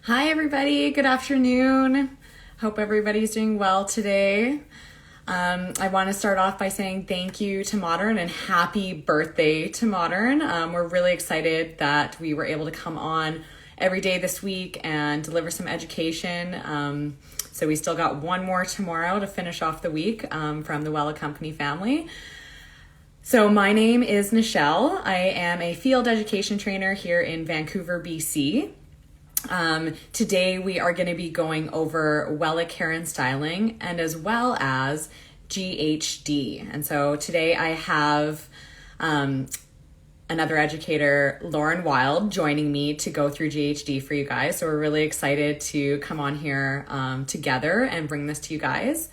Hi everybody, good afternoon. Hope everybody's doing well today. I want to start off by saying thank you to Modern and happy birthday to Modern. We're really excited that we were able to come on every day this week and deliver some education. So we still got one more tomorrow to finish off the week from the Wella Company family. So my name is Nichelle. I am a field education trainer here in Vancouver, BC. Today we are going to be going over Wella Care and Styling and as well as Ghd. And so today I have another educator, Lauren Wilde, joining me to go through Ghd for you guys. So we're really excited to come on here together and bring this to you guys.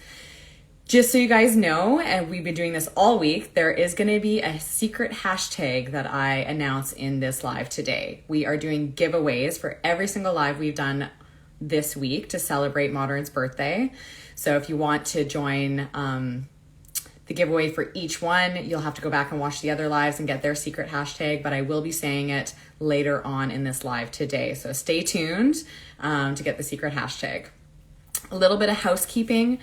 Just so you guys know, and we've been doing this all week, there is going to be a secret hashtag that I announce in this live today. We are doing giveaways for every single live we've done this week to celebrate Modern's birthday. So if you want to join the giveaway for each one, you'll have to go back and watch the other lives and get their secret hashtag, but I will be saying it later on in this live today. So stay tuned to get the secret hashtag. A little bit of housekeeping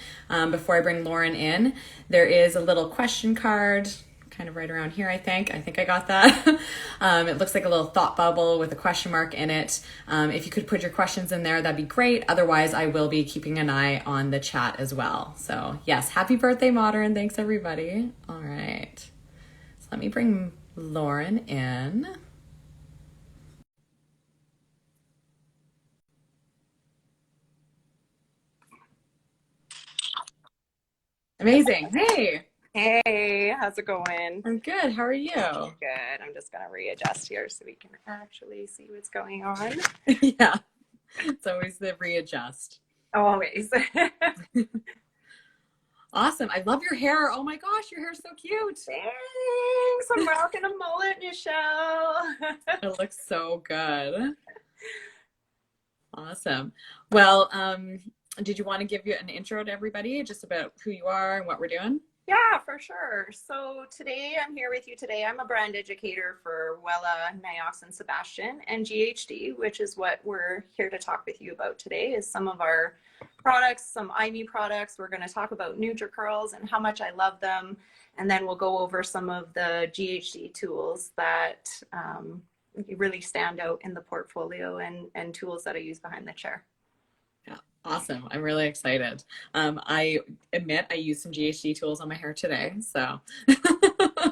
before I bring Lauren in. There is a little question card kind of right around here, I think. I got that. It looks like a little thought bubble with a question mark in it. If you could put your questions in there, that'd be great. Otherwise, I will be keeping an eye on the chat as well. So yes, happy birthday, Modern. Thanks, everybody. All right. So let me bring Lauren in. Amazing. Hey. Hey, how's it going? I'm good. How are you? Good. I'm just gonna readjust here so we can actually see what's going on. Yeah. It's always the readjust. Always. Awesome. I love your hair. Oh my gosh, your hair's so cute. Thanks. I'm rocking a mullet, Nichelle. It looks so good. Awesome. Well, did you want to give you an intro to everybody just about who you are and what we're doing? Yeah, for sure. So today I'm here with you today. I'm a brand educator for Wella, Niox, and Sebastian, and Ghd, which is what we're here to talk with you about today, is some of our products, some IME products. We're going to talk about Nutri Curls and how much I love them. And then we'll go over some of the Ghd tools that really stand out in the portfolio and tools that I use behind the chair. Awesome. I'm really excited. I admit I used some Ghd tools on my hair today, so.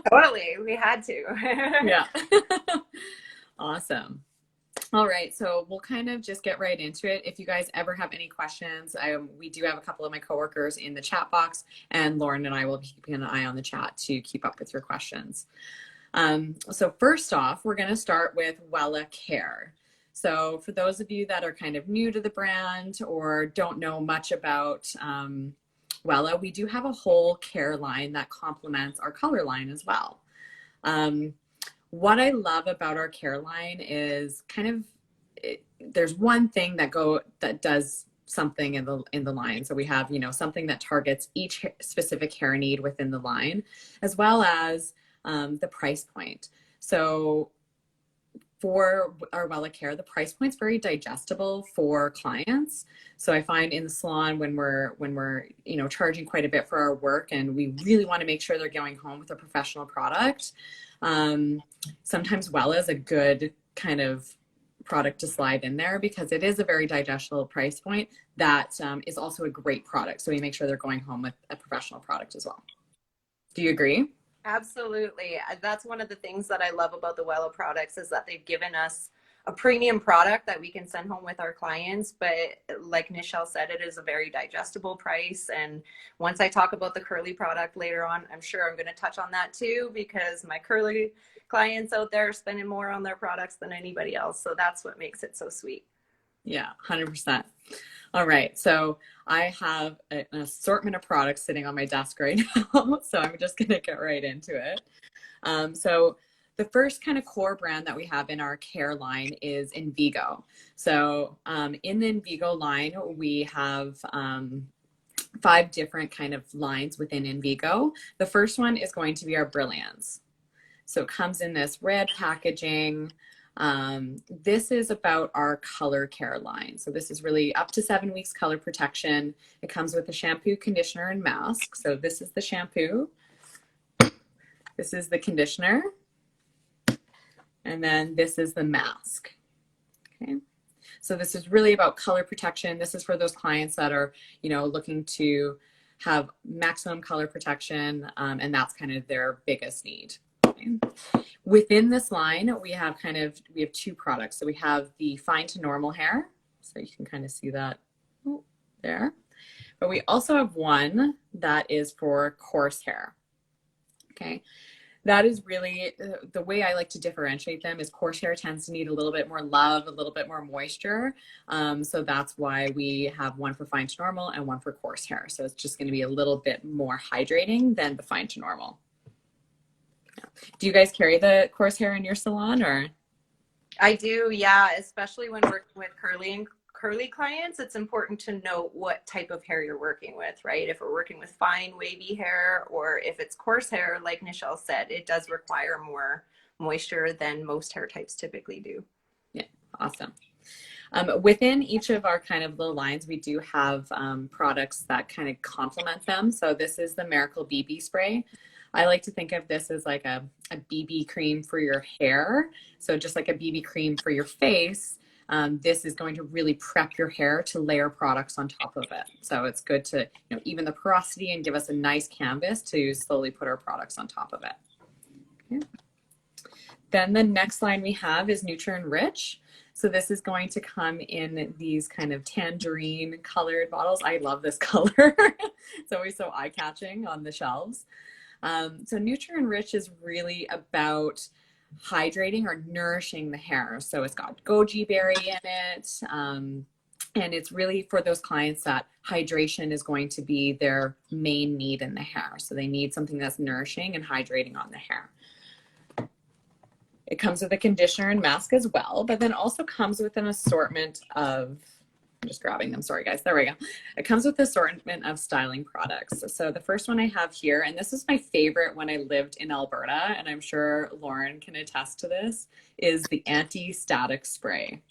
Totally. We had to. Yeah. Awesome. All right. So we'll kind of just get right into it. If you guys ever have any questions, we do have a couple of my coworkers in the chat box, and Lauren and I will be keeping an eye on the chat to keep up with your questions. So first off, we're going to start with Wella Care. So for those of you that are kind of new to the brand or don't know much about Wella, we do have a whole care line that complements our color line as well. What I love about our care line is there's one thing that does something in the line. So we have, something that targets each specific hair need within the line, as well as the price point. So for our Wella Care, the price point's very digestible for clients. So I find in the salon when we're charging quite a bit for our work and we really want to make sure they're going home with a professional product, sometimes Wella is a good kind of product to slide in there because it is a very digestible price point that is also a great product. So we make sure they're going home with a professional product as well. Do you agree? Absolutely. That's one of the things that I love about the Wella products is that they've given us a premium product that we can send home with our clients. But like Nichelle said, it is a very digestible price. And once I talk about the curly product later on, I'm sure I'm going to touch on that too, because my curly clients out there are spending more on their products than anybody else. So that's what makes it so sweet. Yeah, 100%. All right, so I have an assortment of products sitting on my desk right now, so I'm just gonna get right into it. So the first kind of core brand that we have in our care line is Envigo. So in the Envigo line, we have 5 different kind of lines within Envigo. The first one is going to be our Brilliance. So it comes in this red packaging. This is about our color care line. So this is really up to 7 weeks color protection. It comes with a shampoo, conditioner, and mask. So this is the shampoo. This is the conditioner. And then this is the mask. Okay. So this is really about color protection. This is for those clients that are, you know, looking to have maximum color protection, and that's kind of their biggest need. Okay. Within this line, we have 2 products. So we have the fine to normal hair. So you can kind of see that there. But we also have one that is for coarse hair. Okay. That is really the way I like to differentiate them is coarse hair tends to need a little bit more love, a little bit more moisture. So that's why we have one for fine to normal and one for coarse hair. So it's just going to be a little bit more hydrating than the fine to normal. Yeah. Do you guys carry the coarse hair in your salon or? I do, yeah, especially when working with curly clients, it's important to know what type of hair you're working with, right? If we're working with fine wavy hair or if it's coarse hair, like Nichelle said, it does require more moisture than most hair types typically do. Yeah, awesome. Within each of our kind of little lines, we do have products that kind of complement them. So this is the Miracle BB Spray. I like to think of this as like a BB cream for your hair. So just like a BB cream for your face, this is going to really prep your hair to layer products on top of it. So it's good to, you know, even the porosity and give us a nice canvas to slowly put our products on top of it. Okay. Then the next line we have is Nutri Rich. So this is going to come in these kind of tangerine colored bottles. I love this color. It's always so eye-catching on the shelves. So Nutri Rich is really about hydrating or nourishing the hair. So it's got goji berry in it. And it's really for those clients that hydration is going to be their main need in the hair. So they need something that's nourishing and hydrating on the hair. It comes with a conditioner and mask as well, but then also comes with an assortment of, I'm just grabbing them, sorry guys, there we go. It comes with an assortment of styling products. So the first one I have here, and this is my favorite when I lived in Alberta, and I'm sure Lauren can attest to this, is the anti-static spray.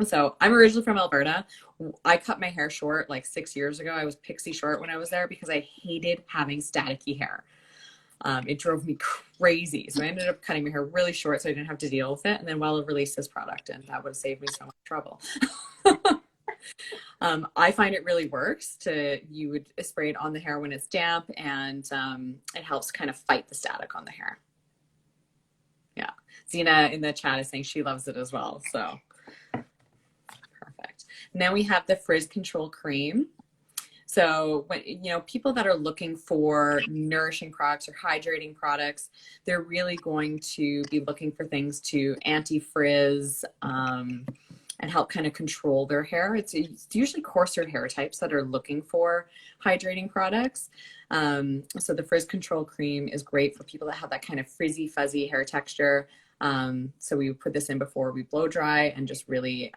So I'm originally from Alberta. I cut my hair short like 6 years ago. I was pixie short when I was there because I hated having staticky hair. It drove me crazy. So I ended up cutting my hair really short so I didn't have to deal with it. And then Wella released this product and that would have saved me so much trouble. I find it really works you would spray it on the hair when it's damp and it helps kind of fight the static on the hair. Yeah. Zena in the chat is saying she loves it as well. So perfect. And then we have the Frizz Control Cream. So when, you know, people that are looking for nourishing products or hydrating products, they're really going to be looking for things to anti-frizz and help kind of control their hair. It's usually coarser hair types that are looking for hydrating products. So the Frizz Control Cream is great for people that have that kind of frizzy, fuzzy hair texture. So we put this in before we blow dry and just really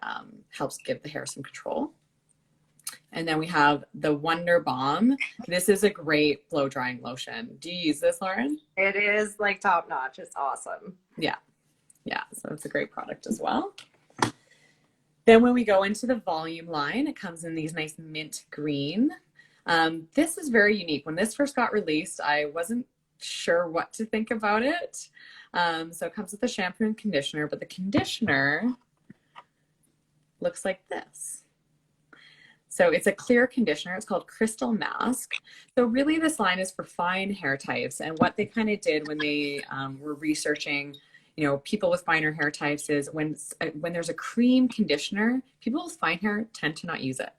helps give the hair some control. And then we have the Wonder Balm. This is a great blow drying lotion. Do you use this, Lauren? It is like top notch. It's awesome. Yeah. Yeah. So it's a great product as well. Then when we go into the volume line, it comes in these nice mint green. This is very unique. When this first got released, I wasn't sure what to think about it. So it comes with the shampoo and conditioner, but the conditioner looks like this. So it's a clear conditioner. It's called Crystal Mask. So really this line is for fine hair types. And what they kind of did when they were researching, you know, people with finer hair types is when there's a cream conditioner, people with fine hair tend to not use it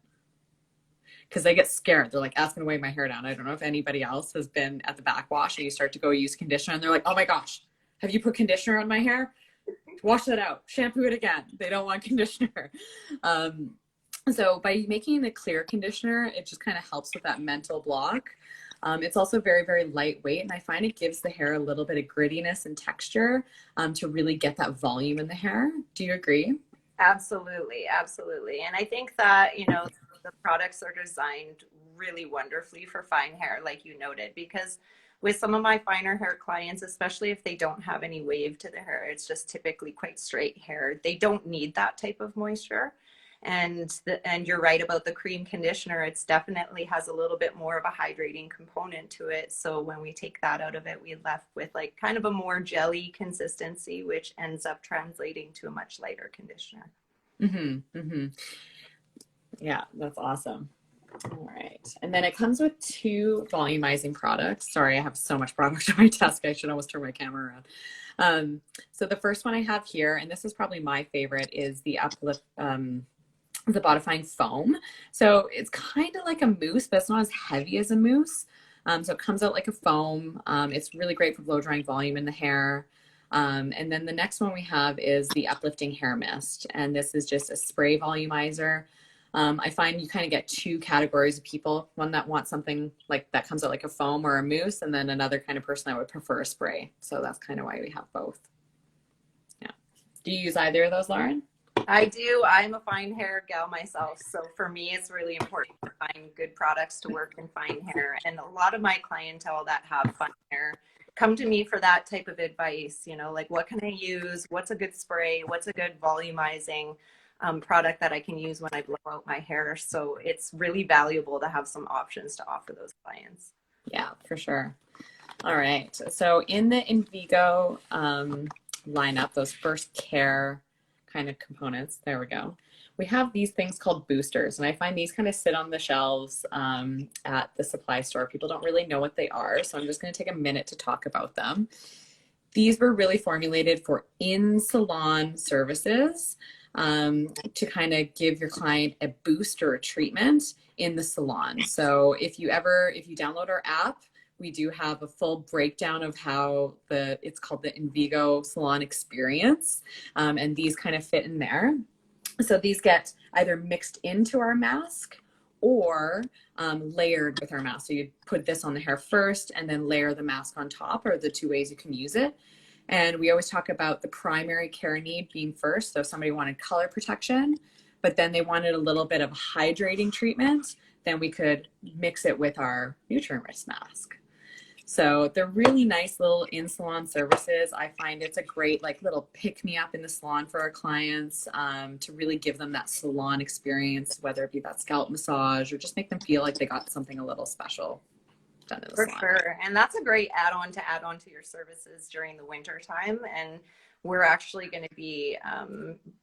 because they get scared. They're like, that's going to weigh my hair down. I don't know if anybody else has been at the backwash and you start to go use conditioner and they're like, oh my gosh, have you put conditioner on my hair? Wash that out. Shampoo it again. They don't want conditioner. So by making the clear conditioner, it just kind of helps with that mental block. It's also very, very lightweight, and I find it gives the hair a little bit of grittiness and texture to really get that volume in the hair. Do you agree? Absolutely, absolutely. And I think that, you know, the products are designed really wonderfully for fine hair, like you noted, because with some of my finer hair clients, especially if they don't have any wave to the hair, it's just typically quite straight hair. They don't need that type of moisture. And you're right about the cream conditioner. It's definitely has a little bit more of a hydrating component to it. So when we take that out of it, we left with like kind of a more jelly consistency, which ends up translating to a much lighter conditioner. Mm-hmm, mm-hmm. Yeah, that's awesome. All right. And then it comes with 2 volumizing products. Sorry, I have so much product on my desk. I should almost turn my camera around. So the first one I have here, and this is probably my favorite, is the the Bodifying Foam. So it's kind of like a mousse, but it's not as heavy as a mousse. So it comes out like a foam. It's really great for blow drying volume in the hair. And then the next one we have is the Uplifting Hair Mist. And this is just a spray volumizer. I find you kind of get 2 categories of people, one that wants something like that comes out like a foam or a mousse, and then another kind of person that would prefer a spray. So that's kind of why we have both. Yeah. Do you use either of those, Lauren? I do. I'm a fine hair gal myself. So for me, it's really important to find good products to work in fine hair. And a lot of my clientele that have fine hair come to me for that type of advice, you know, like what can I use? What's a good spray? What's a good volumizing product that I can use when I blow out my hair? So it's really valuable to have some options to offer those clients. Yeah, for sure. All right. So in the Envigo lineup, those first care kind of components, there we go. We have these things called boosters, and I find these kind of sit on the shelves at the supply store. People don't really know what they are, so I'm just going to take a minute to talk about them. These were really formulated for in-salon services to kind of give your client a boost or a treatment in the salon. So if you download our app, we do have a full breakdown of how it's called the Envigo Salon Experience. And these kind of fit in there. So these get either mixed into our mask or layered with our mask. So you put this on the hair first and then layer the mask on top, are the 2 ways you can use it. And we always talk about the primary care need being first. So if somebody wanted color protection, but then they wanted a little bit of hydrating treatment, then we could mix it with our Nutri mask. So they're really nice little in-salon services. I find it's a great like little pick-me-up in the salon for our clients to really give them that salon experience, whether it be that scalp massage or just make them feel like they got something a little special done in the salon. For sure. And that's a great add-on to your services during the winter time. And we're actually going to be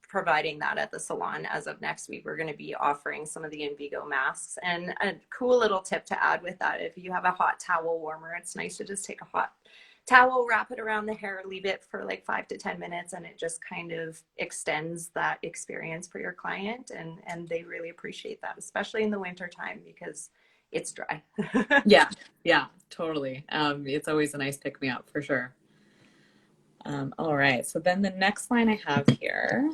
providing that at the salon as of next week. We're going to be offering some of the Envigo masks. And a cool little tip to add with that, if you have a hot towel warmer, it's nice to just take a hot towel, wrap it around the hair, leave it for like 5 to 10 minutes, and it just kind of extends that experience for your client. And they really appreciate that, especially in the winter time, because it's dry. Yeah, totally. It's always a nice pick-me-up for sure. All right, so then the next line I have here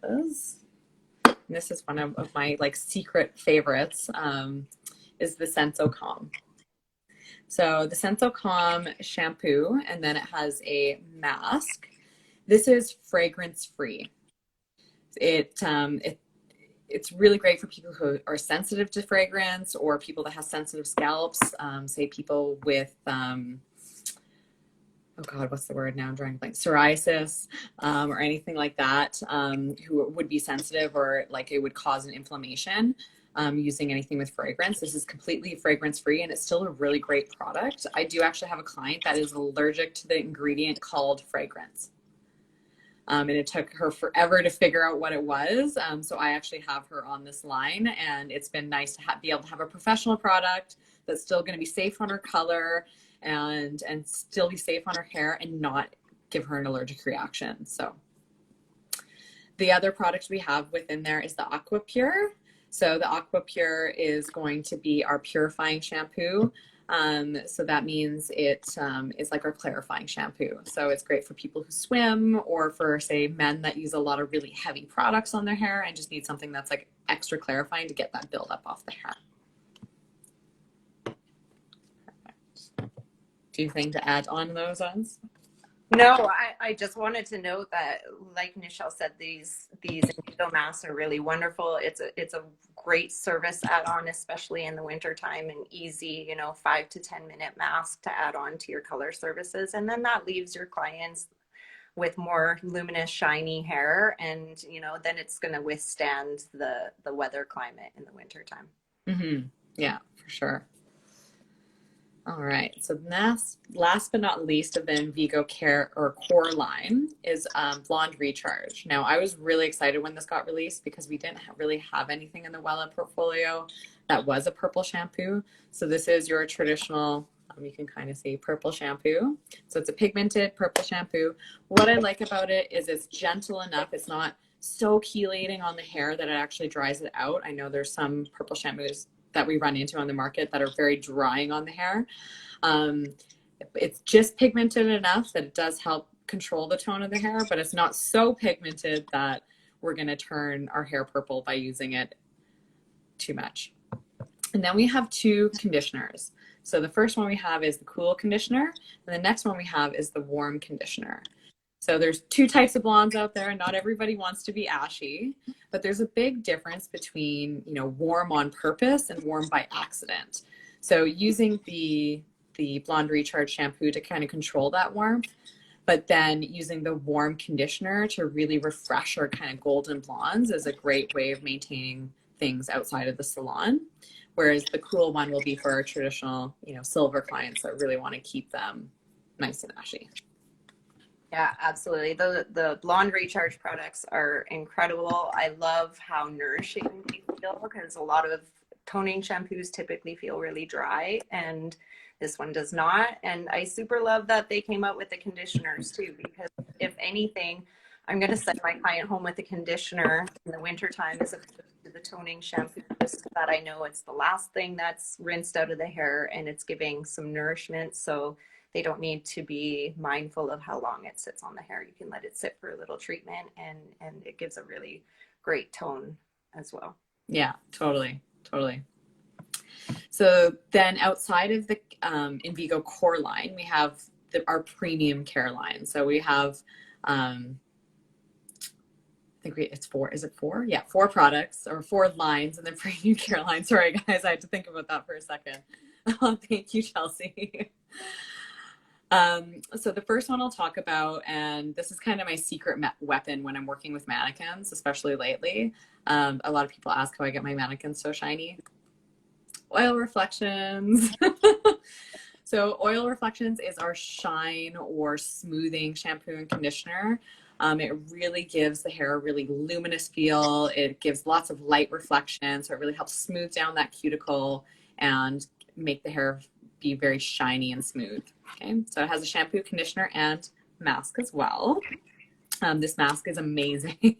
is, this is one of my like secret favorites, is the Sensocon. So the Sensocon shampoo, and then it has a mask. This is fragrance free. It's really great for people who are sensitive to fragrance or people that have sensitive scalps, say people with, oh God, what's the word now? I'm drawing a blank. Psoriasis or anything like that, who would be sensitive or like it would cause an inflammation using anything with fragrance. This is completely fragrance free and it's still a really great product. I do actually have a client that is allergic to the ingredient called fragrance. And it took her forever to figure out what it was. So I actually have her on this line, and it's been nice to be able to have a professional product that's still going to be safe on her color and still be safe on her hair and not give her an allergic reaction. So the other product we have within there is the Aqua Pure. So the Aqua Pure is going to be our purifying shampoo. So that means it is like our clarifying shampoo. So it's great for people who swim or for, say, men that use a lot of really heavy products on their hair and just need something that's like extra clarifying to get that buildup off the hair. Do you think to add on those ones? No, I just wanted to note that, like Nichelle said, these indigo masks are really wonderful. It's a great service add-on, especially in the wintertime, an easy, 5 to 10 minute mask to add on to your color services. And then that leaves your clients with more luminous, shiny hair. And, then it's going to withstand the weather climate in the wintertime. Mm-hmm. Yeah, for sure. All right, so last but not least of the Envigo Care or Core line is Blonde Recharge. Now, I was really excited when this got released because we didn't really have anything in the Wella portfolio that was a purple shampoo. So this is your traditional, you can kind of see purple shampoo. So it's a pigmented purple shampoo. What I like about it is it's gentle enough. It's not so chelating on the hair that it actually dries it out. I know there's some purple shampoos that we run into on the market that are very drying on the hair. It's just pigmented enough that it does help control the tone of the hair, but it's not so pigmented that we're going to turn our hair purple by using it too much. And then we have two conditioners. So the first one we have is the cool conditioner, and the next one we have is the warm conditioner. So there's two types of blondes out there. Not everybody wants to be ashy, but there's a big difference between, warm on purpose and warm by accident. So using the Blonde Recharge shampoo to kind of control that warmth, but then using the warm conditioner to really refresh our kind of golden blondes is a great way of maintaining things outside of the salon. Whereas the cool one will be for our traditional, silver clients that really want to keep them nice and ashy. Yeah, absolutely. The Blonde Recharge products are incredible. I love how nourishing they feel because a lot of toning shampoos typically feel really dry, and this one does not. And I super love that they came out with the conditioners too, because if anything, I'm going to send my client home with a conditioner in the wintertime as opposed to the toning shampoo, just so that I know it's the last thing that's rinsed out of the hair and it's giving some nourishment. So they don't need to be mindful of how long it sits on the hair. You can let it sit for a little treatment and it gives a really great tone as well. Yeah, totally. So then outside of the Envigo Core line, we have our premium care line. So we have, I think it's four. Is it four? Yeah, 4 products or 4 lines in the premium care line. Sorry, guys, I had to think about that for a second. Thank you, Chelsea. So the first one I'll talk about, and this is kind of my secret weapon when I'm working with mannequins, especially lately. A lot of people ask how I get my mannequins so shiny. Oil reflections. So oil reflections is our shine or smoothing shampoo and conditioner. It really gives the hair a really luminous feel. It gives lots of light reflection, so it really helps smooth down that cuticle and make the hair be very shiny and smooth. Okay, so it has a shampoo, conditioner, and mask as well. This mask is amazing.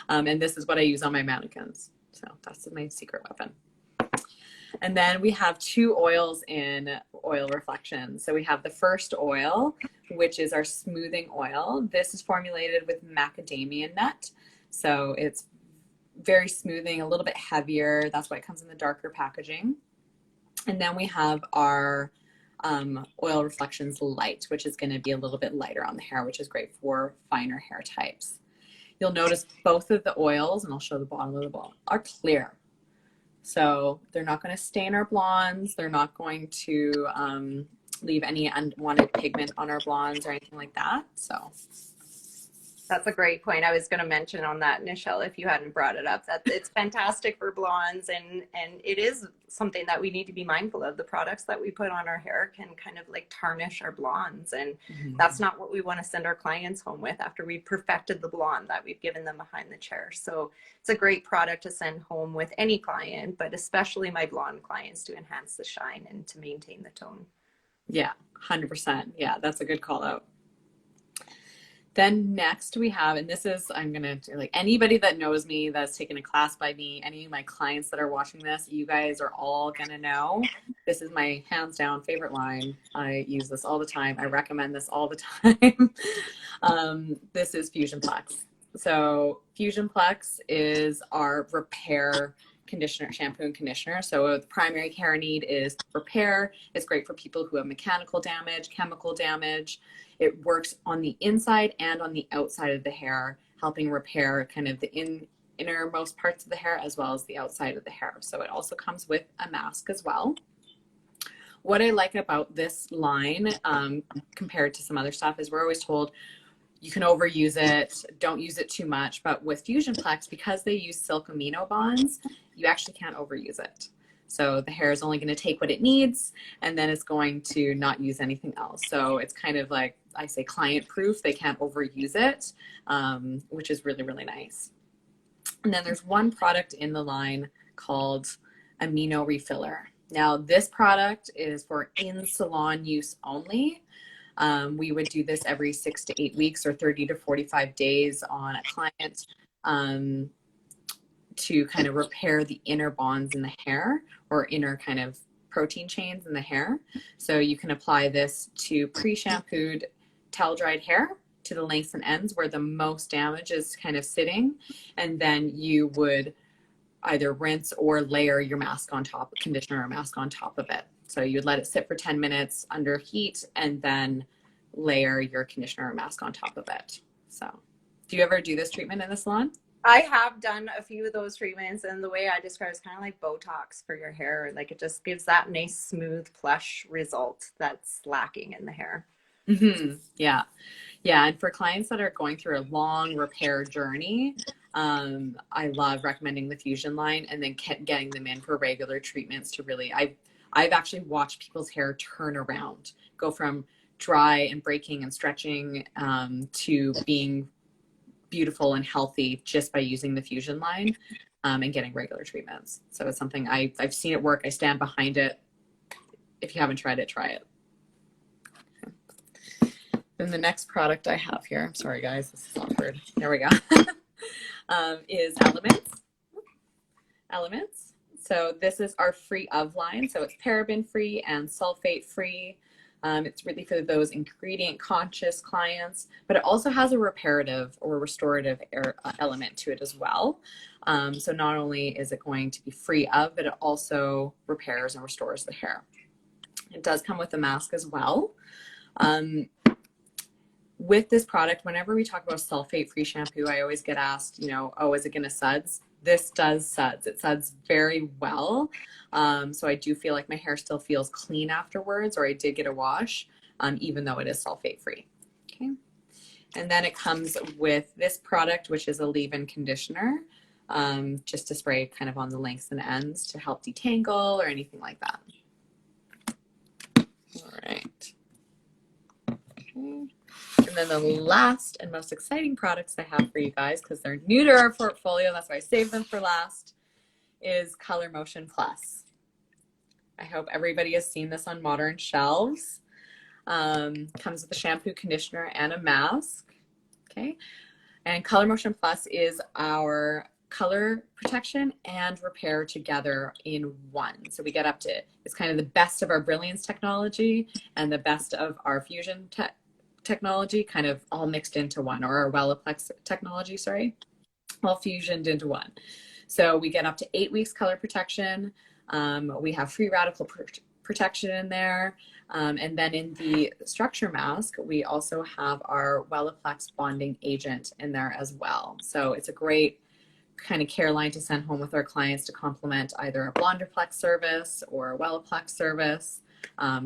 And this is what I use on my mannequins. So that's my secret weapon. And then we have 2 oils in oil reflection. So we have the first oil, which is our smoothing oil. This is formulated with macadamia nut. So it's very smoothing, a little bit heavier. That's why it comes in the darker packaging. And then we have our Oil Reflections Light, which is going to be a little bit lighter on the hair, which is great for finer hair types. You'll notice both of the oils, and I'll show the bottom of the bottle, are clear. So they're not going to stain our blondes. They're not going to leave any unwanted pigment on our blondes or anything like that. So that's a great point. I was going to mention on that, Nichelle, if you hadn't brought it up, that it's fantastic for blondes, and it is something that we need to be mindful of. The products that we put on our hair can kind of like tarnish our blondes, and that's not what we want to send our clients home with after we've perfected the blonde that we've given them behind the chair. So it's a great product to send home with any client, but especially my blonde clients, to enhance the shine and to maintain the tone. Yeah, 100%. Yeah, that's a good call out. Then next we have, and this is, I'm going to do, like, anybody that knows me, that's taken a class by me, any of my clients that are watching this, you guys are all going to know. This is my hands down favorite line. I use this all the time. I recommend this all the time. This is Fusionplex. So Fusionplex is our repair conditioner, shampoo and conditioner. So the primary care need is repair. It's great for people who have mechanical damage, chemical damage. It works on the inside and on the outside of the hair, helping repair kind of the innermost parts of the hair as well as the outside of the hair. So it also comes with a mask as well. What I like about this line compared to some other stuff is we're always told you can overuse it, don't use it too much. But with Fusionplex, because they use silk amino bonds, you actually can't overuse it. So the hair is only going to take what it needs, and then it's going to not use anything else. So it's kind of like, I say, client proof. They can't overuse it, which is really, really nice. And then there's one product in the line called Amino Refiller. Now, this product is for in-salon use only. We would do this every 6 to 8 weeks or 30 to 45 days on a client to kind of repair the inner bonds in the hair or inner kind of protein chains in the hair. So you can apply this to pre-shampooed towel-dried hair to the lengths and ends where the most damage is kind of sitting. And then you would either rinse or layer your mask on top, conditioner or mask on top of it. So you'd let it sit for 10 minutes under heat and then layer your conditioner or mask on top of it. So do you ever do this treatment in the salon? I have done a few of those treatments, and the way I describe it is kind of like Botox for your hair. Like it just gives that nice, smooth, plush result that's lacking in the hair. Mm-hmm. Yeah. Yeah. And for clients that are going through a long repair journey, I love recommending the Fusion line and then getting them in for regular treatments to really, I've actually watched people's hair turn around, go from dry and breaking and stretching to being beautiful and healthy just by using the Fusion line and getting regular treatments. So it's something I've seen it work. I stand behind it. If you haven't tried it, try it. Then the next product I have here, I'm sorry guys, this is awkward. There we go, is Elements. So this is our free of line. So it's paraben free and sulfate free. It's really for those ingredient conscious clients, but it also has a reparative or restorative element to it as well. So not only is it going to be free of, but it also repairs and restores the hair. It does come with a mask as well. With this product, whenever we talk about sulfate-free shampoo, I always get asked, you know, oh, is it going to suds? This does suds. It suds very well. So I do feel like my hair still feels clean afterwards, or I did get a wash, even though it is sulfate-free. Okay. And then it comes with this product, which is a leave-in conditioner, just to spray kind of on the lengths and ends to help detangle or anything like that. All right. Okay. And then the last and most exciting products I have for you guys, because they're new to our portfolio, that's why I saved them for last, is Color Motion Plus. I hope everybody has seen this on modern shelves. Comes with a shampoo, conditioner, and a mask. Okay. And Color Motion Plus is our color protection and repair together in one. So we get up to, it's kind of the best of our Brilliance technology and the best of our Fusion technology kind of all mixed into one, or our Wellaplex technology, sorry, all fusioned into one. So we get up to 8 weeks color protection. We have free radical protection in there. And then in the structure mask, we also have our Wellaplex bonding agent in there as well. So it's a great kind of care line to send home with our clients to complement either a Blonderplex service or a Wellaplex service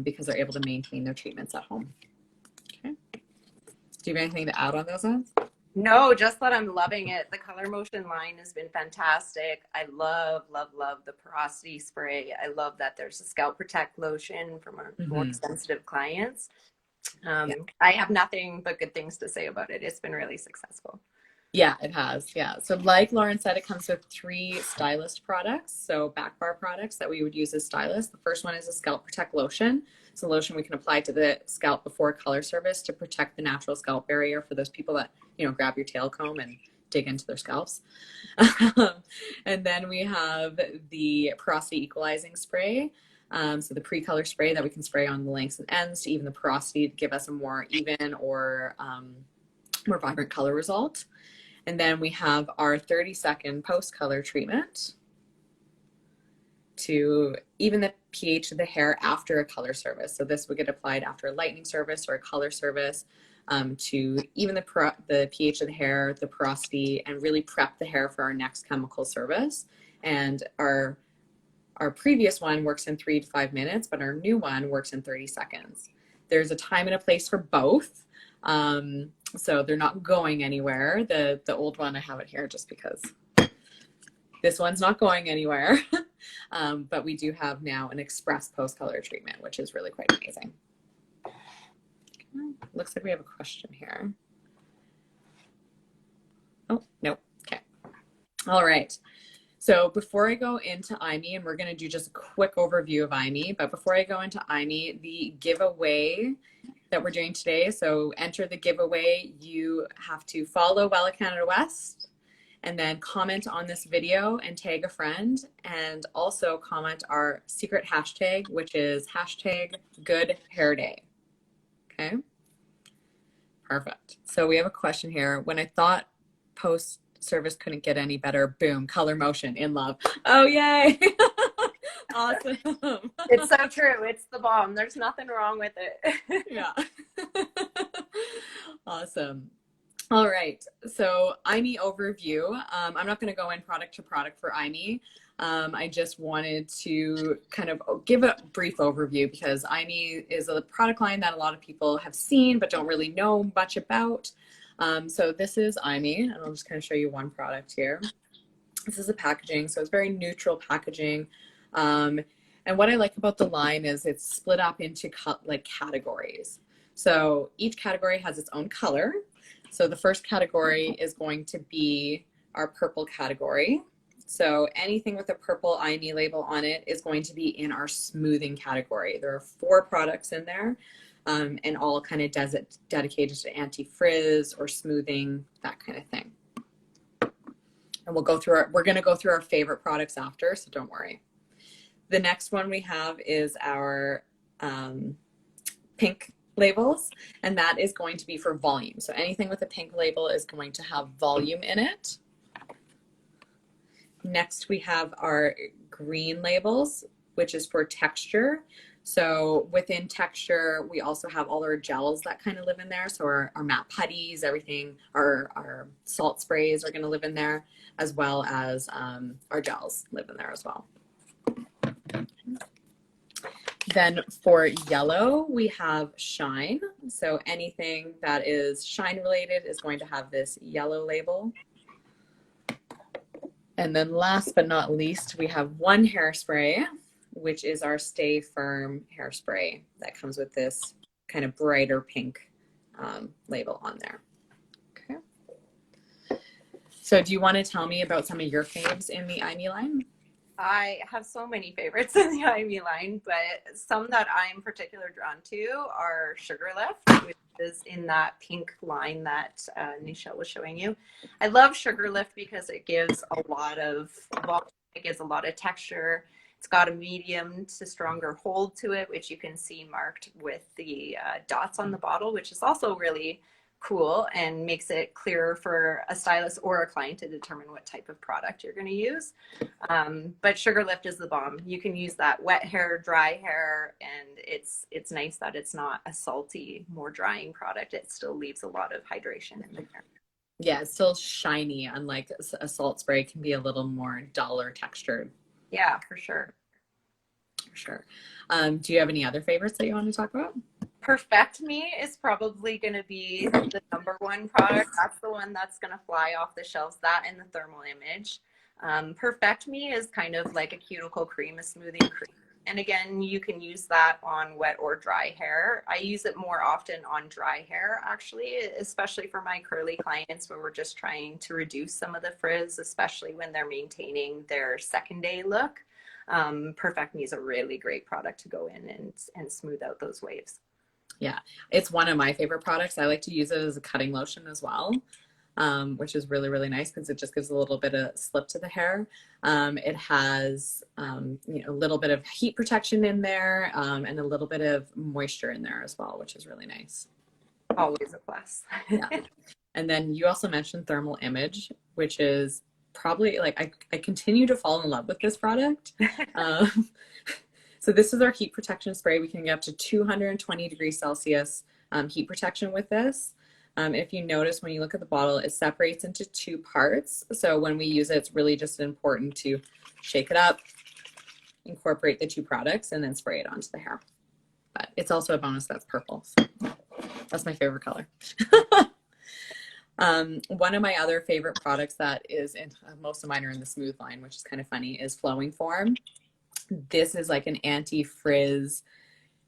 because they're able to maintain their treatments at home. Okay. Do you have anything to add on those ones? No, just that I'm loving it. The Color Motion line has been fantastic. I love, love, love the porosity spray. I love that there's a Scalp Protect lotion from our more sensitive clients. I have nothing but good things to say about it. It's been really successful. Yeah, it has. Yeah. So like Lauren said, it comes with 3 stylist products. So back bar products that we would use as stylists. The first one is a Scalp Protect lotion. It's a lotion we can apply to the scalp before color service to protect the natural scalp barrier for those people that, you know, grab your tail comb and dig into their scalps. And then we have the porosity equalizing spray. So the pre-color spray that we can spray on the lengths and ends to even the porosity to give us a more even or more vibrant color result. And then we have our 30-second post-color treatment. to even the pH of the hair after a color service. So this would get applied after a lightening service or a color service, to even the pH of the hair, the porosity, and really prep the hair for our next chemical service. And our previous one works in 3 to 5 minutes, but our new one works in 30 seconds. There's a time and a place for both. So they're not going anywhere. The old one, I have it here just because this one's not going anywhere. But we do have now an express post-color treatment, which is really quite amazing. Looks like we have a question here. Oh, no. Okay. All right. So before I go into IME, and we're going to do just a quick overview of IME, but before I go into IME, the giveaway that we're doing today, so enter the giveaway, you have to follow Wella Canada West, and then comment on this video and tag a friend, and also comment our secret hashtag, which is #GoodHairDay. Okay, perfect. So we have a question here. When I thought post service couldn't get any better, boom, color motion, in love. Oh, yay. Awesome. It's so true. It's the bomb. There's nothing wrong with it. Yeah. Awesome. All right. So IME overview. I'm not going to go in product to product for IME. I just wanted to kind of give a brief overview because IME is a product line that a lot of people have seen but don't really know much about. So this is IME, and I'll just kind of show you one product here. This is the packaging, so it's very neutral packaging. And what I like about the line is it's split up into like categories. So each category has its own color. So the first category is going to be our purple category. So anything with a purple IME label on it is going to be in our smoothing category. There are 4 products in there. And all kind of dedicated to anti-frizz or smoothing, that kind of thing. And we're going to go through our favorite products after, so don't worry. The next one we have is our pink labels, and that is going to be for volume. So anything with a pink label is going to have volume in it. Next, we have our green labels, which is for texture. So within texture, we also have all our gels that kind of live in there. So our matte putties, everything, our salt sprays are going to live in there, as well as our gels live in there as well. Then for yellow, we have shine. So anything that is shine related is going to have this yellow label. And then last but not least, we have one hairspray, which is our Stay Firm hairspray that comes with this kind of brighter pink label on there. Okay. So do you want to tell me about some of your faves in the IME line? I have so many favorites in the IME line, but some that I'm particularly drawn to are Sugar Lift, which is in that pink line that Nichelle was showing you. I love Sugar Lift because it gives a lot of volume, it gives a lot of texture. It's got a medium to stronger hold to it, which you can see marked with the dots on the bottle, which is also really cool and makes it clearer for a stylist or a client to determine what type of product you're going to use. But Sugar Lift is the bomb. You can use that wet hair, dry hair, and it's nice that it's not a salty, more drying product. It still leaves a lot of hydration in the hair. Yeah, it's still shiny, unlike a salt spray can be a little more duller textured. Yeah, for sure. For sure. Do you have any other favorites that you want to talk about? Perfect Me is probably going to be the #1 product. That's the one that's going to fly off the shelves, that and the thermal image. Perfect Me is kind of like a cuticle cream, a smoothing cream. And again, you can use that on wet or dry hair. I use it more often on dry hair, actually, especially for my curly clients where we're just trying to reduce some of the frizz, especially when they're maintaining their second day look. Perfect Me is a really great product to go in and smooth out those waves. Yeah, it's one of my favorite products. I like to use it as a cutting lotion as well, which is really, really nice because it just gives a little bit of slip to the hair. It has a little bit of heat protection in there and a little bit of moisture in there as well, which is really nice. Always a plus. Yeah. And then you also mentioned thermal image, which is probably like, I continue to fall in love with this product. So this is our heat protection spray. We can get up to 220 degrees Celsius heat protection with this. If you notice, when you look at the bottle, it separates into two parts. So when we use it, it's really just important to shake it up, incorporate the two products, and then spray it onto the hair. But it's also a bonus that's purple. So that's my favorite color. One of my other favorite products that is in, most of mine are in the smooth line, which is kind of funny, is Flowing Form. This is like an anti-frizz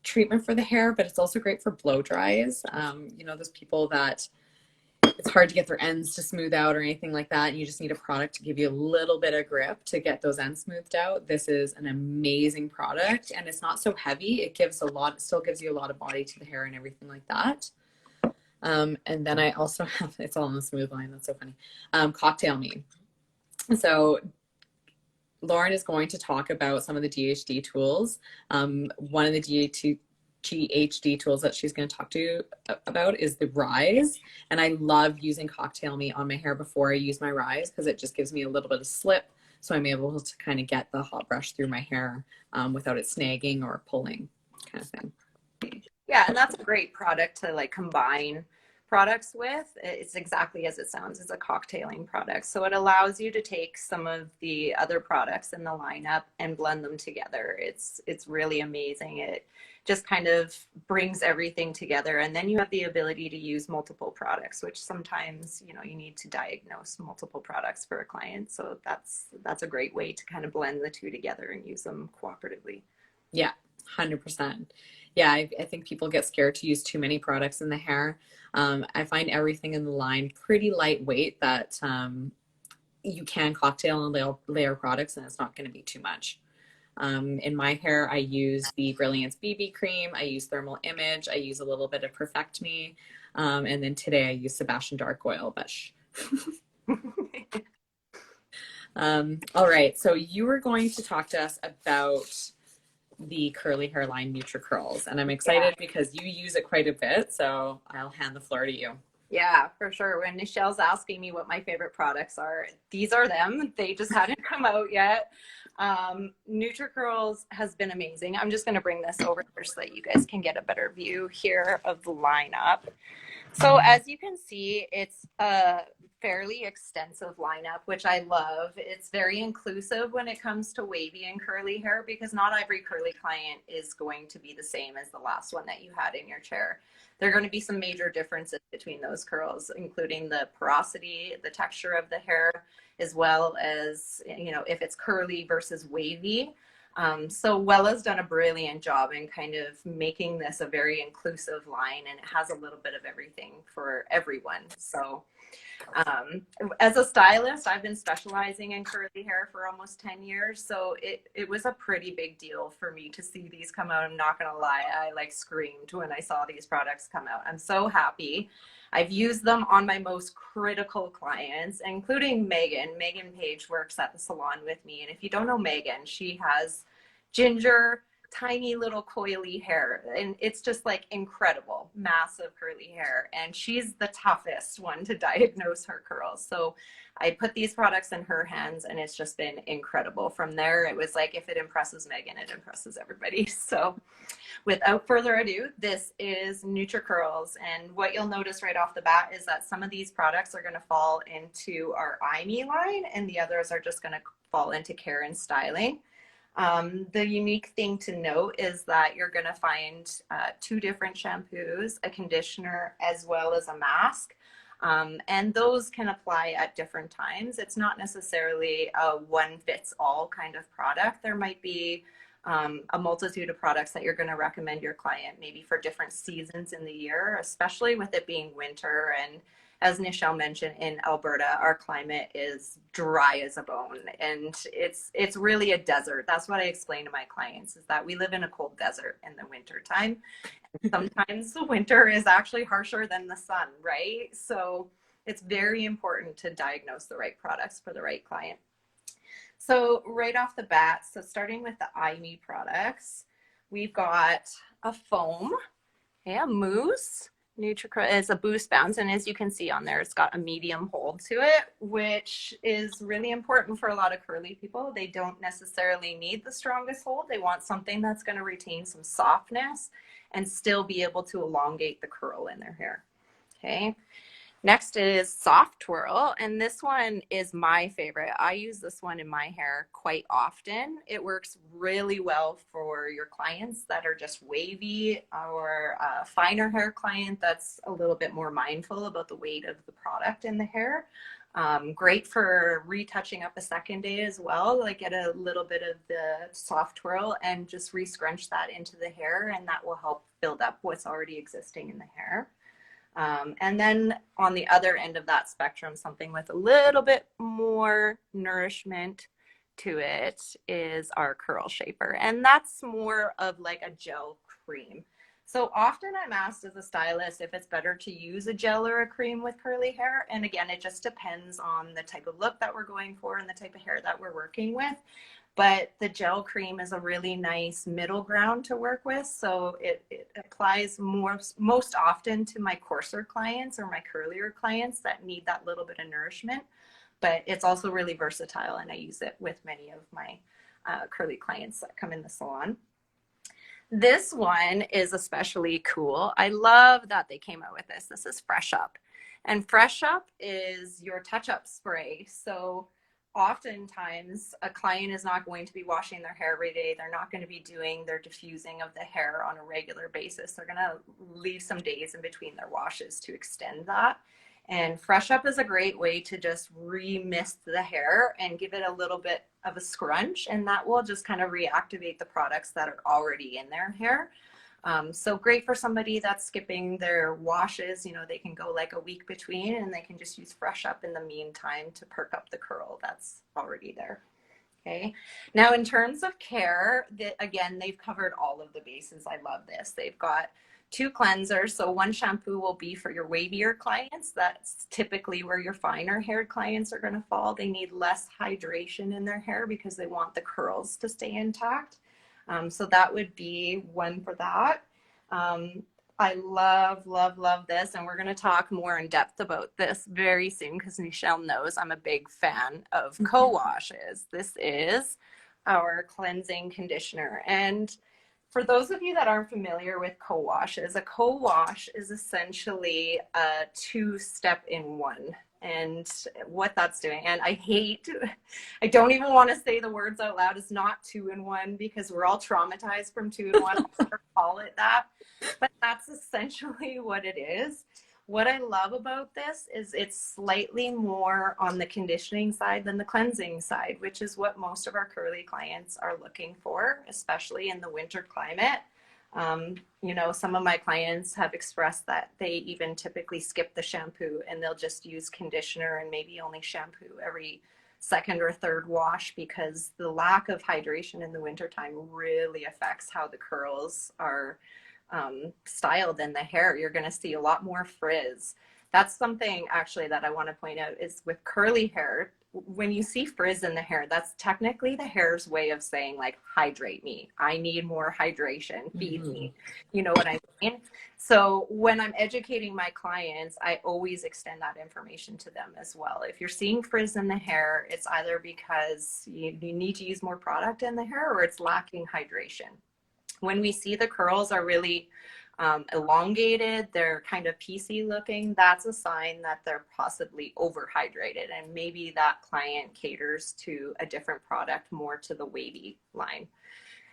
treatment for the hair, but it's also great for blow dries. You know, those people that it's hard to get their ends to smooth out or anything like that, and you just need a product to give you a little bit of grip to get those ends smoothed out. This is an amazing product, and it's not so heavy. It gives a lot, it still gives you a lot of body to the hair and everything like that. And then I also have, it's all in the smooth line, that's so funny, Cocktail Me. So Lauren is going to talk about some of the GHD tools. One of the GHD tools that she's going to talk to you about is the Rise. And I love using Cocktail Me on my hair before I use my Rise, because it just gives me a little bit of slip. So I'm able to kind of get the hot brush through my hair without it snagging or pulling, kind of thing. Yeah, and that's a great product to like combine products with. It's exactly as it sounds. It's a cocktailing product. So it allows you to take some of the other products in the lineup and blend them together. It's really amazing. It just kind of brings everything together, and then you have the ability to use multiple products, which sometimes, you know, you need to diagnose multiple products for a client. So that's a great way to kind of blend the two together and use them cooperatively. Yeah, 100%. Yeah, I think people get scared to use too many products in the hair. I find everything in the line pretty lightweight, that you can cocktail and layer products, and it's not going to be too much. In my hair, I use the Brilliance BB cream. I use Thermal Image. I use a little bit of Perfect Me. And then today I use Sebastian Dark Oil. But all right, so you were going to talk to us about the curly hair line Nutri Curls, and I'm excited because you use it quite a bit, so I'll hand the floor to you. Yeah, for sure. When Nichelle's asking me what my favorite products are, these are them. They just hadn't come out yet. Nutri Curls has been amazing. I'm just going to bring this over here so that you guys can get a better view here of the lineup. So as you can see, it's a fairly extensive lineup, which I love. It's very inclusive when it comes to wavy and curly hair, because not every curly client is going to be the same as the last one that you had in your chair. There are going to be some major differences between those curls, including the porosity, the texture of the hair, as well as, you know, if it's curly versus wavy. So Wella's done a brilliant job in kind of making this a very inclusive line, and it has a little bit of everything for everyone. So as a stylist, I've been specializing in curly hair for almost 10 years. So it was a pretty big deal for me to see these come out. I'm not going to lie. I like screamed when I saw these products come out. I'm so happy. I've used them on my most critical clients, including Megan. Megan Page works at the salon with me. And if you don't know Megan, she has ginger, tiny little coily hair, and it's just like incredible, massive curly hair, and she's the toughest one to diagnose her curls. So I put these products in her hands, and it's just been incredible. From there, it was like, if it impresses Megan, it impresses everybody. So without further ado, this is Nutri Curls, and what you'll notice right off the bat is that some of these products are going to fall into our IME line, and the others are just going to fall into Care and Styling. The unique thing to note is that you're going to find 2 different shampoos, a conditioner, as well as a mask. And those can apply at different times. It's not necessarily a one-fits-all kind of product. There might be a multitude of products that you're going to recommend your client maybe for different seasons in the year, especially with it being winter. And as Nichelle mentioned, in Alberta, our climate is dry as a bone, and it's really a desert. That's what I explain to my clients, is that we live in a cold desert in the winter time. Sometimes the winter is actually harsher than the sun, right? So it's very important to diagnose the right products for the right client. So right off the bat, so starting with the IME products, we've got a foam, a mousse, Nutri Curls is a boost bounce, and as you can see on there, it's got a medium hold to it, which is really important for a lot of curly people. They don't necessarily need the strongest hold. They want something that's going to retain some softness and still be able to elongate the curl in their hair. Okay. Next is Soft Twirl, and this one is my favorite. I use this one in my hair quite often. It works really well for your clients that are just wavy, or a finer hair client that's a little bit more mindful about the weight of the product in the hair. Great for retouching up a second day as well. Like, get a little bit of the Soft Twirl and just re-scrunch that into the hair, and that will help build up what's already existing in the hair. And then on the other end of that spectrum, something with a little bit more nourishment to it is our Curl Shaper. And that's more of like a gel cream. So often I'm asked as a stylist if it's better to use a gel or a cream with curly hair. And again, it just depends on the type of look that we're going for and the type of hair that we're working with. But the gel cream is a really nice middle ground to work with. So it applies most often to my coarser clients or my curlier clients that need that little bit of nourishment. But it's also really versatile, and I use it with many of my curly clients that come in the salon. This one is especially cool. I love that they came out with this. This is Fresh Up. And Fresh Up is your touch-up spray. So oftentimes a client is not going to be washing their hair every day. They're not going to be doing their diffusing of the hair on a regular basis. They're going to leave some days in between their washes to extend that. And Fresh Up is a great way to just re-mist the hair and give it a little bit of a scrunch, and that will just kind of reactivate the products that are already in their hair. So great for somebody that's skipping their washes. You know, they can go like a week between, and they can just use Fresh Up in the meantime to perk up the curl that's already there. Okay. Now, in terms of care, again, they've covered all of the bases. I love this. They've got 2 cleansers. So one shampoo will be for your wavier clients. That's typically where your finer haired clients are going to fall. They need less hydration in their hair because they want the curls to stay intact. So that would be one for that. I love, love, love this. And we're going to talk more in depth about this very soon because Nichelle knows I'm a big fan of co-washes. This is our cleansing conditioner. And for those of you that aren't familiar with co-washes, a co-wash is essentially a 2-step in one. And what that's doing, and I don't even want to say the words out loud, it's not 2-in-1 because we're all traumatized from 2-in-1. I'll never call it that, but that's essentially what it is. What I love about this is it's slightly more on the conditioning side than the cleansing side, which is what most of our curly clients are looking for, especially in the winter climate. You know, some of my clients have expressed that they even typically skip the shampoo and they'll just use conditioner and maybe only shampoo every second or third wash because the lack of hydration in the wintertime really affects how the curls are styled in the hair. You're going to see a lot more frizz. That's something actually that I want to point out is with curly hair, when you see frizz in the hair, that's technically the hair's way of saying like, hydrate me. I need more hydration, feed me. You know what I mean? So when I'm educating my clients, I always extend that information to them as well. If you're seeing frizz in the hair, it's either because you need to use more product in the hair or it's lacking hydration. When we see the curls are really elongated, they're kind of piecey looking, that's a sign that they're possibly overhydrated, and maybe that client caters to a different product more to the wavy line.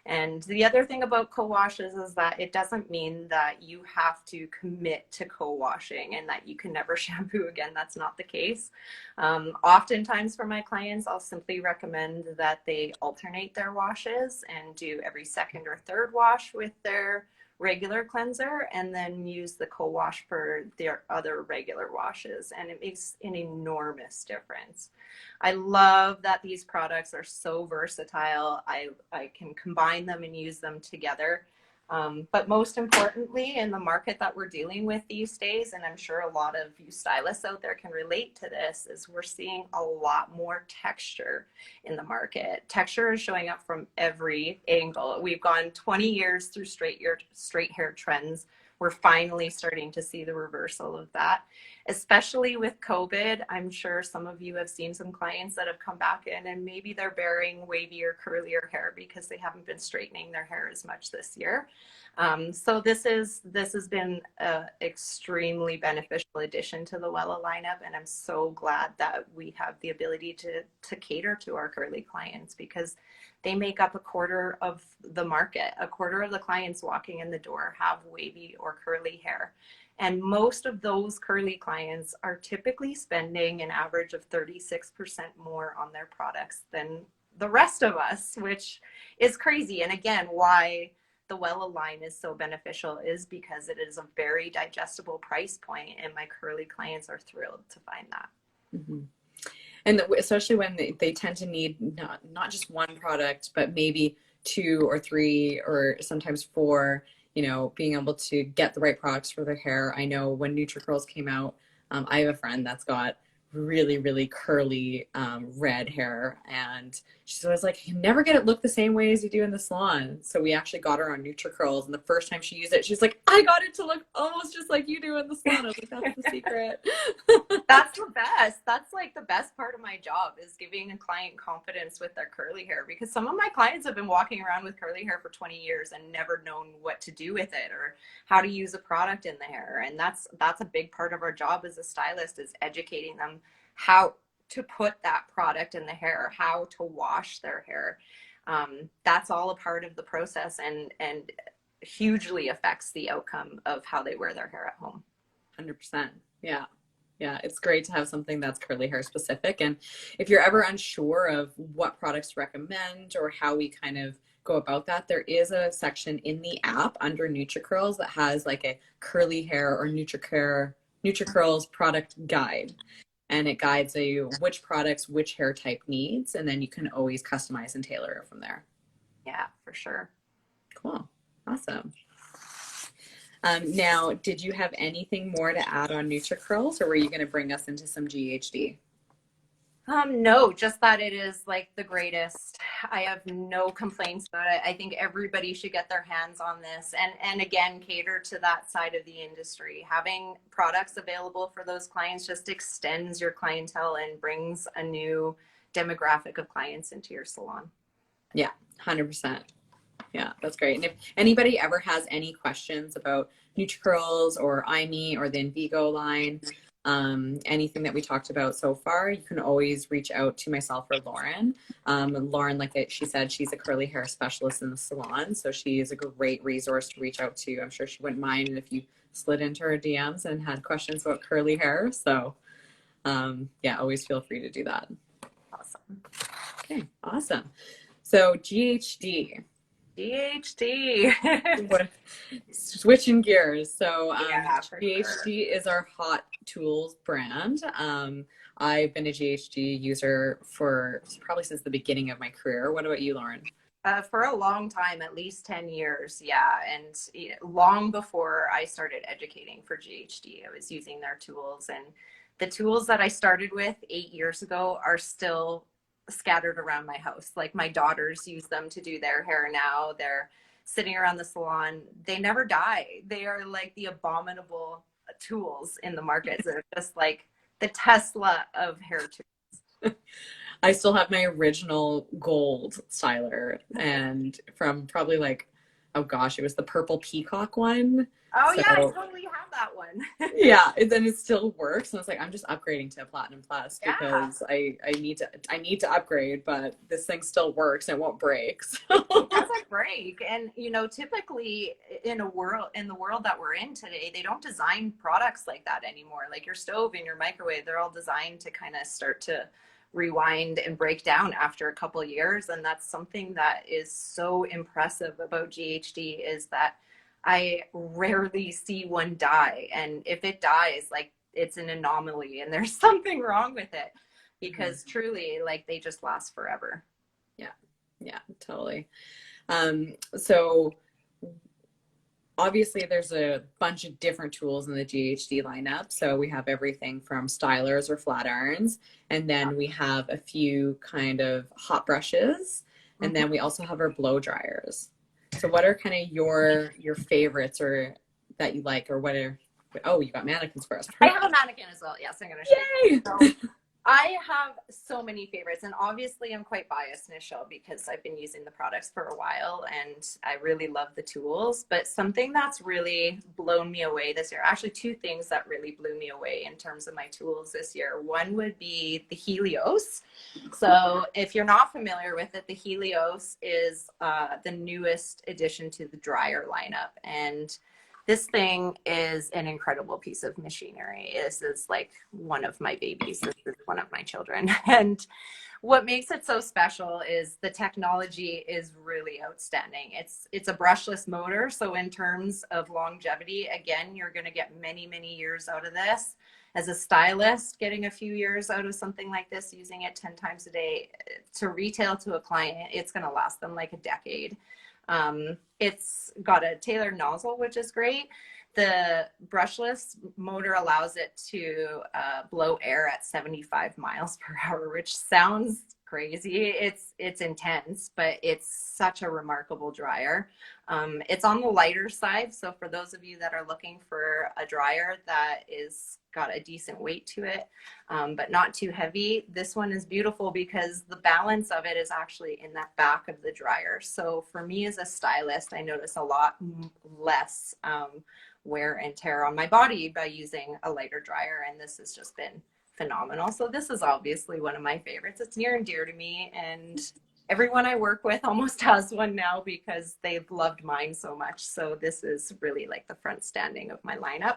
And the other thing about co-washes is that it doesn't mean that you have to commit to co-washing and that you can never shampoo again. That's not the case. Oftentimes for my clients, I'll simply recommend that they alternate their washes and do every second or third wash with their regular cleanser and then use the co-wash for their other regular washes, and it makes an enormous difference. I love that these products are so versatile. I can combine them and use them together. But most importantly, in the market that we're dealing with these days, and I'm sure a lot of you stylists out there can relate to this, is we're seeing a lot more texture in the market. Texture is showing up from every angle. We've gone 20 years through straight hair trends. we're finally starting to see the reversal of that, especially with COVID. I'm sure some of you have seen some clients that have come back in and maybe they're bearing wavy or curlier hair because they haven't been straightening their hair as much this year. So this has been an extremely beneficial addition to the Wella lineup, and I'm so glad that we have the ability to cater to our curly clients, because they make up a quarter of the market. A quarter of the clients walking in the door have wavy or curly hair. And most of those curly clients are typically spending an average of 36% more on their products than the rest of us, which is crazy. And again, why the Wella line is so beneficial is because it is a very digestible price point, and my curly clients are thrilled to find that. Mm-hmm. And especially when they tend to need not just one product, but maybe 2 or 3 or sometimes 4, you know, being able to get the right products for their hair. I know when Nutri Curls came out, I have a friend that's got really, really curly red hair, and she's always like, you can never get it look the same way as you do in the salon. So we actually got her on Nutri Curls, and the first time she used it, she's like, I got it to look almost just like you do in the salon. I was like, that's the secret. That's the best. That's like the best part of my job, is giving a client confidence with their curly hair, because some of my clients have been walking around with curly hair for 20 years and never known what to do with it or how to use a product in the hair. And that's a big part of our job as a stylist, is educating them how to put that product in the hair, how to wash their hair. That's all a part of the process, and hugely affects the outcome of how they wear their hair at home. 100%. Yeah. Yeah, it's great to have something that's curly hair specific. And if you're ever unsure of what products to recommend or how we kind of go about that, there is a section in the app under Nutri Curls that has like a curly hair or Nutri Curls product guide. And it guides you which products, which hair type needs, and then you can always customize and tailor it from there. Yeah, for sure. Cool. Awesome. Now, did you have anything more to add on Nutri Curls, or were you going to bring us into some GHD? No, just that it is like the greatest. I have no complaints about it. I think everybody should get their hands on this, and again, cater to that side of the industry. Having products available for those clients just extends your clientele and brings a new demographic of clients into your salon. Yeah, 100%. Yeah, that's great. And if anybody ever has any questions about Nutri Curls or IME or the Envigo line, anything that we talked about so far, you can always reach out to myself or Lauren. Lauren, like she said, she's a curly hair specialist in the salon, so she is a great resource to reach out to. I'm sure she wouldn't mind if you slid into her DMs and had questions about curly hair. So yeah, always feel free to do that. Awesome. Okay, awesome. So GHD. Switching gears. So yeah, GHD is our Hot Tools brand. I've been a GHD user for probably since the beginning of my career. What about you, Lauren? For a long time, at least 10 years. Yeah. And long before I started educating for GHD, I was using their tools, and the tools that I started with 8 years ago are still scattered around my house. Like my daughters use them to do their hair now. They're sitting around the salon. They never die. They are like the abominable tools in the market. They're just like the Tesla of hair tools. I still have my original gold styler, and from probably like, oh gosh, it was the purple peacock one. Oh yeah, I totally have that one. Yeah, and then it still works, and I was like, I'm just upgrading to a Platinum Plus because I need to upgrade, but this thing still works and it won't break. So. It doesn't break, and typically in the world that we're in today, they don't design products like that anymore. Like your stove and your microwave, they're all designed to kind of start to rewind and break down after a couple of years, and that's something that is so impressive about GHD, is that I rarely see one die. And if it dies, like it's an anomaly and there's something wrong with it, because truly, like, they just last forever. Yeah, totally. So obviously there's a bunch of different tools in the GHD lineup. So we have everything from stylers or flat irons, and then we have a few kind of hot brushes, and then we also have our blow dryers. So what are kind of your favorites or that you like, or what are, oh, you got mannequins for us. I have a mannequin as well. Yes, I'm going to show you. So, I have so many favorites, and obviously I'm quite biased, Nichelle, because I've been using the products for a while and I really love the tools. But something that's really blown me away this year, actually two things that really blew me away in terms of my tools this year. One would be the Helios. So if you're not familiar with it, the Helios is the newest addition to the dryer lineup. And this thing is an incredible piece of machinery. This is like one of my babies. This is one of my children. And what makes it so special is the technology is really outstanding. It's a brushless motor. So in terms of longevity, again, you're going to get many, many years out of this. As a stylist, getting a few years out of something like this, using it 10 times a day to retail to a client, it's going to last them like a decade. It's got a tailored nozzle, which is great. The brushless motor allows it to blow air at 75 miles per hour, which sounds crazy. It's intense, but it's such a remarkable dryer. It's on the lighter side. So for those of you that are looking for a dryer that is got a decent weight to it, but not too heavy, this one is beautiful because the balance of it is actually in that back of the dryer. So for me as a stylist, I notice a lot less wear and tear on my body by using a lighter dryer, and this has just been phenomenal. So this is obviously one of my favorites. It's near and dear to me, and everyone I work with almost has one now because they've loved mine so much. So this is really like the front standing of my lineup.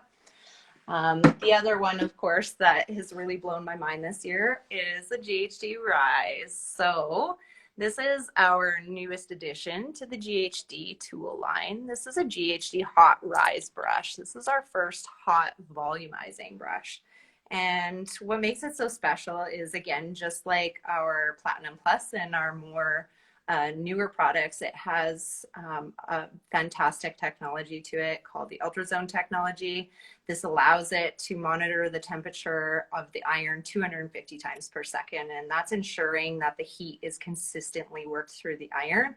The other one, of course, that has really blown my mind this year is the Ghd Rise. So this is our newest addition to the Ghd tool line. This is a Ghd Hot Rise Brush. This is our first hot volumizing brush. And what makes it so special is, again, just like our Platinum Plus and our more newer products, it has a fantastic technology to it called the ultrazone technology. This allows it to monitor the temperature of the iron 250 times per second, and that's ensuring that the heat is consistently worked through the iron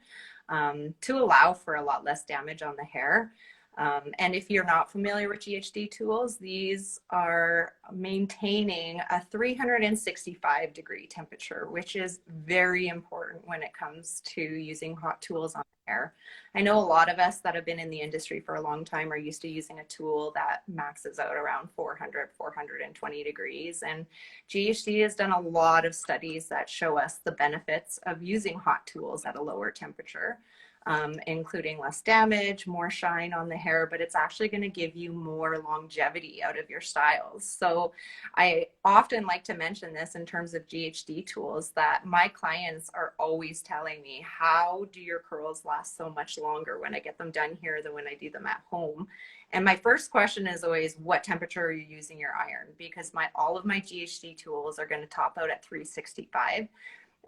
to allow for a lot less damage on the hair. And if you're not familiar with Ghd tools, these are maintaining a 365-degree temperature, which is very important when it comes to using hot tools on hair. I know a lot of us that have been in the industry for a long time are used to using a tool that maxes out around 400, 420 degrees. And Ghd has done a lot of studies that show us the benefits of using hot tools at a lower temperature. Including less damage, more shine on the hair, but it's actually going to give you more longevity out of your styles. So I often like to mention this in terms of Ghd tools, that my clients are always telling me, how do your curls last so much longer when I get them done here than when I do them at home? And my first question is always, what temperature are you using your iron? Because all of my Ghd tools are going to top out at 365.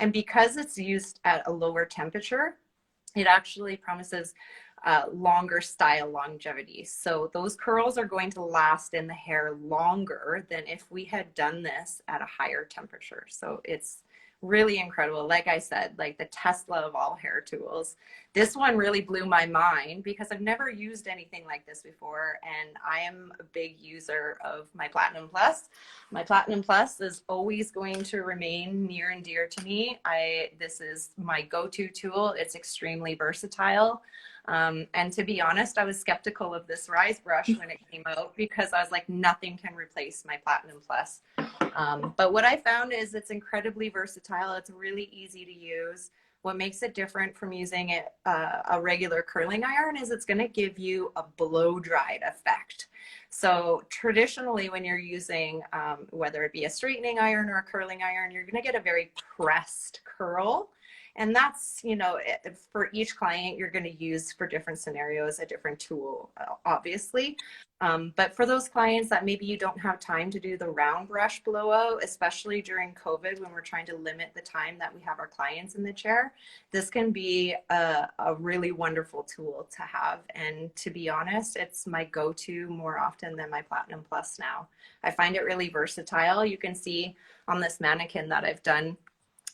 And because it's used at a lower temperature, it actually promises longer style longevity. So those curls are going to last in the hair longer than if we had done this at a higher temperature. So it's really incredible. Like I said, like the Tesla of all hair tools. This one really blew my mind because I've never used anything like this before, and I am a big user of my Platinum Plus. My Platinum Plus is always going to remain near and dear to me. This is my go-to tool. It's extremely versatile. And to be honest, I was skeptical of this Rise brush when it came out because I was like, nothing can replace my Platinum Plus. But what I found is it's incredibly versatile. It's really easy to use. What makes it different from using it, a regular curling iron, is it's going to give you a blow-dried effect. So traditionally, when you're using, whether it be a straightening iron or a curling iron, you're going to get a very pressed curl. And that's, you know, for each client, you're going to use for different scenarios a different tool, obviously. But for those clients that maybe you don't have time to do the round brush blowout, especially during COVID when we're trying to limit the time that we have our clients in the chair, this can be a really wonderful tool to have. And to be honest, it's my go-to more often than my Platinum Plus now. I find it really versatile. You can see on this mannequin that I've done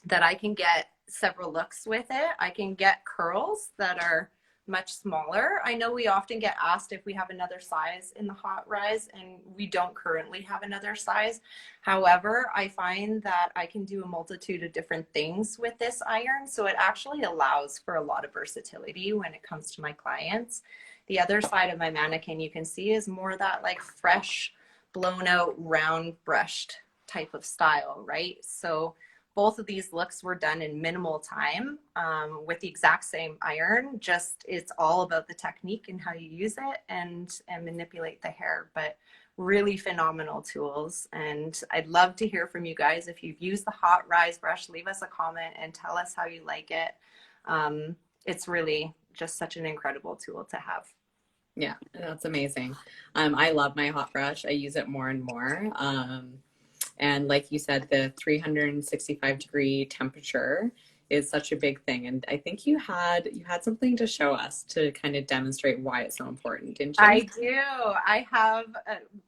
that I can get several looks with it. I can get curls that are much smaller. I know we often get asked if we have another size in the Hot Rise, and we don't currently have another size. However, I find that I can do a multitude of different things with this iron, so it actually allows for a lot of versatility when it comes to my clients. The other side of my mannequin you can see is more that like fresh, blown out, round brushed type of style, right? So both of these looks were done in minimal time with the exact same iron. Just it's all about the technique and how you use it and manipulate the hair. But really phenomenal tools. And I'd love to hear from you guys. If you've used the Hot Rise brush, leave us a comment and tell us how you like it. It's really just such an incredible tool to have. Yeah, that's amazing. I love my hot brush. I use it more and more. And like you said, the 365-degree temperature is such a big thing. And I think you had something to show us to kind of demonstrate why it's so important, didn't you? I do. I have,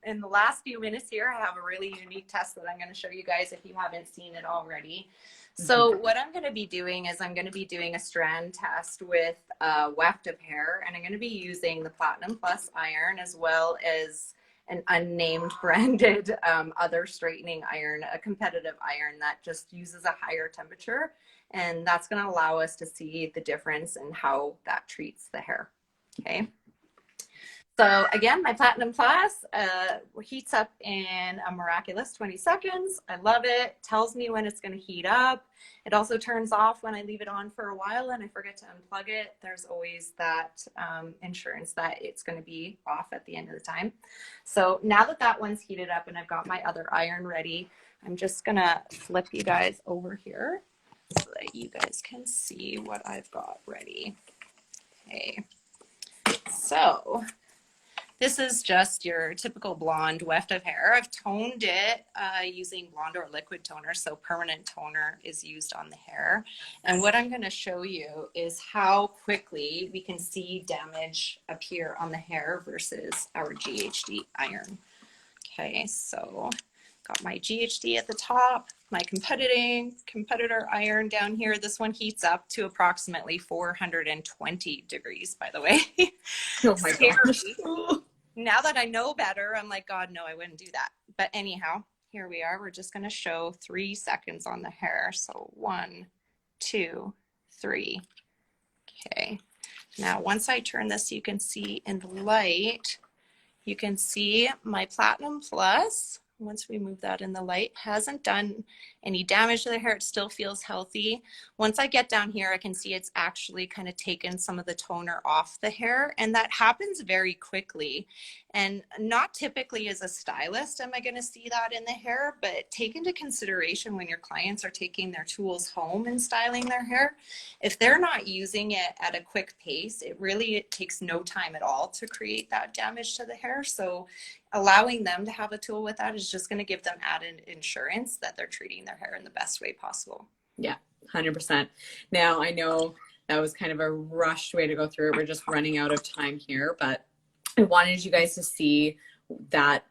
in the last few minutes here, I have a really unique test that I'm going to show you guys if you haven't seen it already. So what I'm going to be doing is I'm going to be doing a strand test with weft of hair, and I'm going to be using the Platinum Plus iron as well as an unnamed branded other straightening iron, a competitive iron that just uses a higher temperature. And that's going to allow us to see the difference in how that treats the hair. Okay. So again, my Platinum Plus heats up in a miraculous 20 seconds. I love it. Tells me when it's going to heat up. It also turns off when I leave it on for a while and I forget to unplug it. There's always that insurance that it's going to be off at the end of the time. So now that that one's heated up and I've got my other iron ready, I'm just going to flip you guys over here so that you guys can see what I've got ready. Okay. So this is just your typical blonde weft of hair. I've toned it using blonde or liquid toner, so permanent toner is used on the hair. And what I'm going to show you is how quickly we can see damage appear on the hair versus our GHD iron. Okay, so got my GHD at the top, my competitor iron down here. This one heats up to approximately 420 degrees, by the way. Oh my gosh. Now that I know better, I'm like, God, no, I wouldn't do that. But anyhow, here we are. We're just going to show 3 seconds on the hair. So 1, 2, 3. Okay. Now, once I turn this, you can see in the light, you can see my Platinum Plus. Once we move that in the light, hasn't done any damage to the hair. It still feels healthy. Once I get down here, I can see it's actually kind of taken some of the toner off the hair, and that happens very quickly. And not typically as a stylist am I going to see that in the hair, but take into consideration when your clients are taking their tools home and styling their hair, if they're not using it at a quick pace, it takes no time at all to create that damage to the hair. So allowing them to have a tool with that is just going to give them added insurance that they're treating their hair in the best way possible. Yeah, 100%. Now, I know that was kind of a rushed way to go through it. We're just running out of time here, but I wanted you guys to see that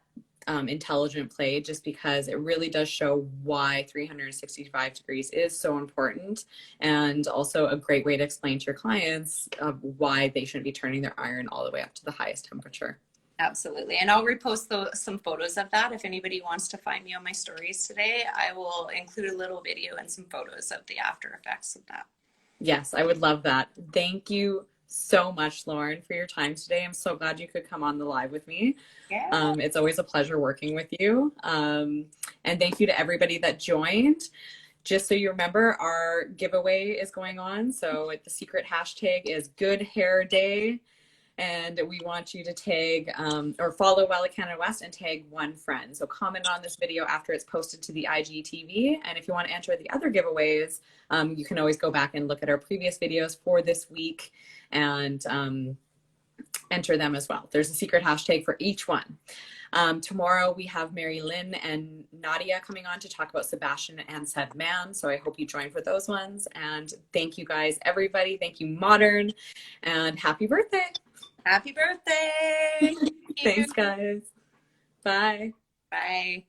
intelligent play just because it really does show why 365 degrees is so important, and also a great way to explain to your clients why they shouldn't be turning their iron all the way up to the highest temperature. Absolutely. And I'll repost some photos of that. If anybody wants to find me on my stories today, I will include a little video and some photos of the after effects of that. Yes, I would love that. Thank you so much, Lauren, for your time today. I'm so glad you could come on the live with me. Yeah. It's always a pleasure working with you. And thank you to everybody that joined. Just so you remember, our giveaway is going on. So the secret hashtag is Good Hair Day. And we want you to tag or follow Wella Canada West and tag one friend. So comment on this video after it's posted to the IGTV. And if you want to enter the other giveaways, you can always go back and look at our previous videos for this week and enter them as well. There's a secret hashtag for each one. Tomorrow we have Mary Lynn and Nadia coming on to talk about Sebastian and Said Man. So I hope you join for those ones. And thank you guys, everybody. Thank you, Modern, and happy birthday. Happy birthday. Thanks, guys. Bye. Bye.